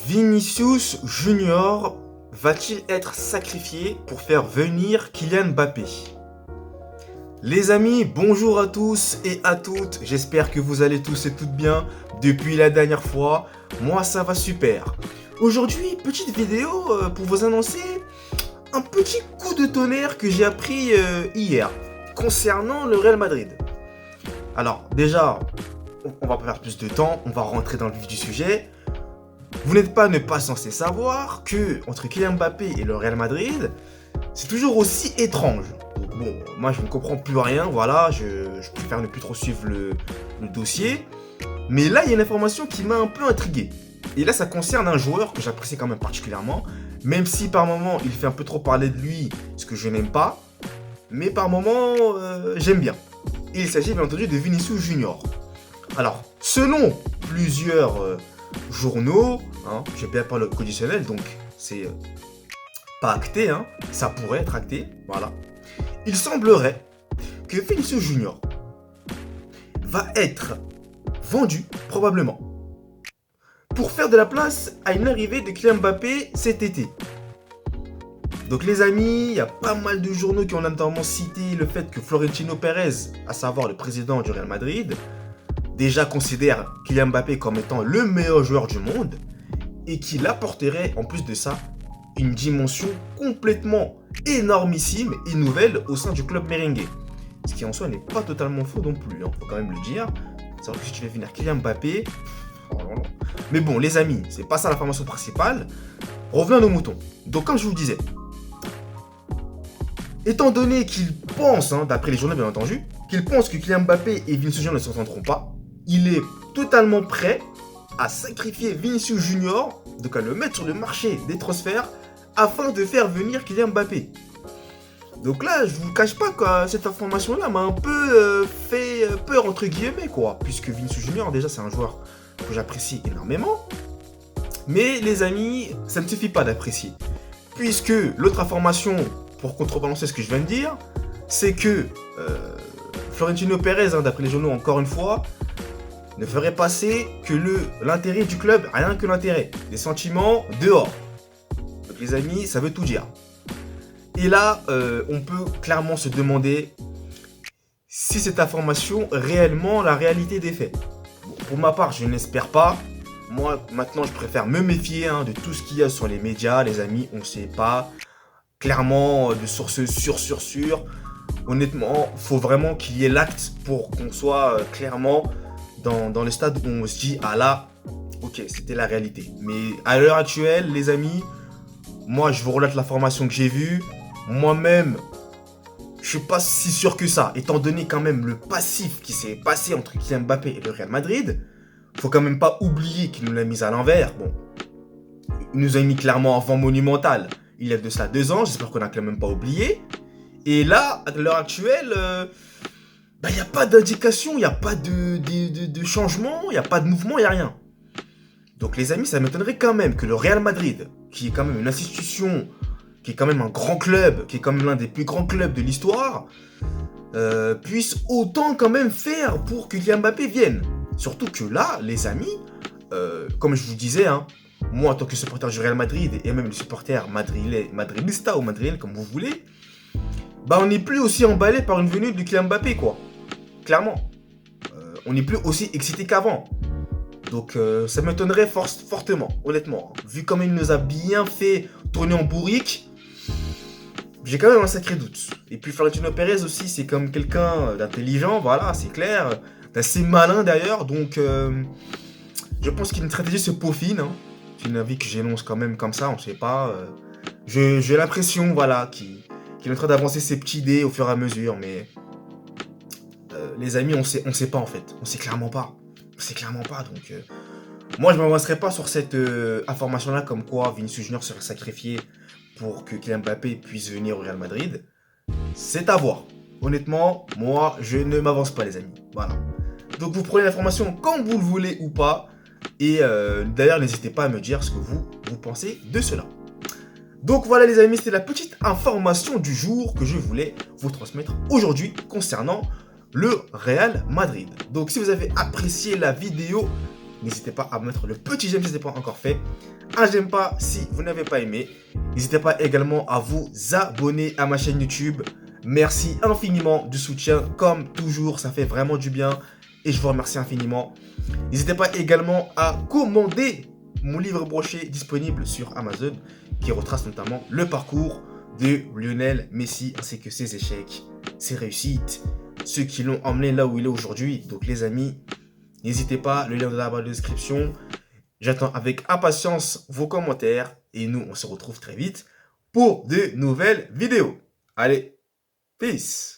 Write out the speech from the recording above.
Vinicius Junior va-t-il être sacrifié pour faire venir Kylian Mbappé? Les amis, bonjour à tous et à toutes, j'espère que vous allez tous et toutes bien depuis la dernière fois. Moi ça va super. Aujourd'hui, petite vidéo pour vous annoncer un petit coup de tonnerre que j'ai appris hier concernant le Real Madrid. Alors déjà, on va pas perdre plus de temps, on va rentrer dans le vif du sujet. Vous n'êtes pas censé savoir que entre Kylian Mbappé et le Real Madrid, c'est toujours aussi étrange. Donc bon, moi je ne comprends plus rien, voilà, je préfère ne plus trop suivre le dossier. Mais là, il y a une information qui m'a un peu intrigué. Et là, ça concerne un joueur que j'apprécie quand même particulièrement, même si par moment il fait un peu trop parler de lui, ce que je n'aime pas, mais par moment j'aime bien. Et il s'agit bien entendu de Vinicius Junior. Alors, selon plusieurs journaux, j'ai bien pas le conditionnel, donc c'est pas acté, ça pourrait être acté, voilà. Il semblerait que Vinicius Junior va être vendu, probablement, pour faire de la place à une arrivée de Kylian Mbappé cet été. Donc les amis, il y a pas mal de journaux qui ont notamment cité le fait que Florentino Pérez, à savoir le président du Real Madrid, déjà considère Kylian Mbappé comme étant le meilleur joueur du monde et qu'il apporterait en plus de ça une dimension complètement énormissime et nouvelle au sein du club merengue. Ce qui en soi n'est pas totalement faux non plus, faut quand même le dire. C'est vrai que si tu fais venir Kylian Mbappé... Mais bon les amis, c'est pas ça l'information principale. Revenons à nos moutons. Donc comme je vous le disais, étant donné qu'il pense, d'après les journaux bien entendu, qu'il pense que Kylian Mbappé et Vinicius Junior ne s'entendront pas, il est totalement prêt à sacrifier Vinicius Junior, donc à le mettre sur le marché des transferts, afin de faire venir Kylian Mbappé. Donc là, je vous cache pas que cette information-là m'a un peu fait peur entre guillemets, quoi, puisque Vinicius Junior, déjà, c'est un joueur que j'apprécie énormément. Mais les amis, ça ne suffit pas d'apprécier, puisque l'autre information, pour contrebalancer ce que je viens de dire, c'est que Florentino Pérez, d'après les journaux encore une fois, ne ferait passer que l'intérêt du club, rien que l'intérêt. Des sentiments dehors. Donc les amis, ça veut tout dire. Et là, on peut clairement se demander si cette information est réellement la réalité des faits. Bon, pour ma part, je n'espère pas. Moi, maintenant, je préfère me méfier de tout ce qu'il y a sur les médias. Les amis, on ne sait pas. Clairement, de sources sûres. Honnêtement, faut vraiment qu'il y ait l'acte pour qu'on soit clairement dans le stade où on se dit ah là, ok, c'était la réalité. Mais à l'heure actuelle, les amis, moi je vous relate l'information que j'ai vue. Moi-même, je suis pas si sûr que ça, étant donné quand même le passif qui s'est passé entre Kylian Mbappé et le Real Madrid. Faut quand même pas oublier qu'il nous l'a mis à l'envers. Bon, il nous a mis clairement en vent monumental. Il y a de ça 2 ans, j'espère qu'on n'a quand même pas oublié. Et là, à l'heure actuelle, il n'y a pas d'indication, il n'y a pas de changement, il n'y a pas de mouvement, il n'y a rien. Donc les amis, ça m'étonnerait quand même que le Real Madrid, qui est quand même une institution, qui est quand même un grand club, qui est quand même l'un des plus grands clubs de l'histoire, puisse autant quand même faire pour que Kylian Mbappé vienne. Surtout que là, les amis, comme je vous disais, moi en tant que supporter du Real Madrid, et même le supporter madrilista ou madrilène, comme vous voulez, on n'est plus aussi emballé par une venue de Kylian Mbappé, quoi. Clairement. On n'est plus aussi excité qu'avant. Donc ça m'étonnerait fortement, honnêtement. Vu comme il nous a bien fait tourner en bourrique, j'ai quand même un sacré doute. Et puis Florentino Pérez aussi, c'est comme quelqu'un d'intelligent, voilà, c'est clair. D'assez malin d'ailleurs, donc je pense qu'une stratégie se peaufine. C'est une avis que j'énonce quand même comme ça, on sait pas. J'ai l'impression, voilà, qu'il est en train d'avancer ses petits dés au fur et à mesure, mais les amis, on sait pas en fait. On sait clairement pas. Donc moi je m'avancerai pas sur cette information-là comme quoi Vinicius Junior serait sacrifié pour que Kylian Mbappé puisse venir au Real Madrid. C'est à voir. Honnêtement, moi je ne m'avance pas les amis. Voilà. Donc vous prenez l'information comme vous le voulez ou pas. Et d'ailleurs n'hésitez pas à me dire ce que vous pensez de cela. Donc voilà les amis, c'était la petite information du jour que je voulais vous transmettre aujourd'hui concernant le Real Madrid. Donc si vous avez apprécié la vidéo, n'hésitez pas à mettre le petit j'aime si ce n'est pas encore fait. Un j'aime pas si vous n'avez pas aimé. N'hésitez pas également à vous abonner à ma chaîne YouTube. Merci infiniment du soutien. Comme toujours, ça fait vraiment du bien. Et je vous remercie infiniment. N'hésitez pas également à commander mon livre broché disponible sur Amazon qui retrace notamment le parcours de Lionel Messi ainsi que ses échecs, ses réussites, ceux qui l'ont emmené là où il est aujourd'hui. Donc les amis, n'hésitez pas, le lien est dans la barre de description. J'attends avec impatience vos commentaires et nous on se retrouve très vite pour de nouvelles vidéos. Allez, peace!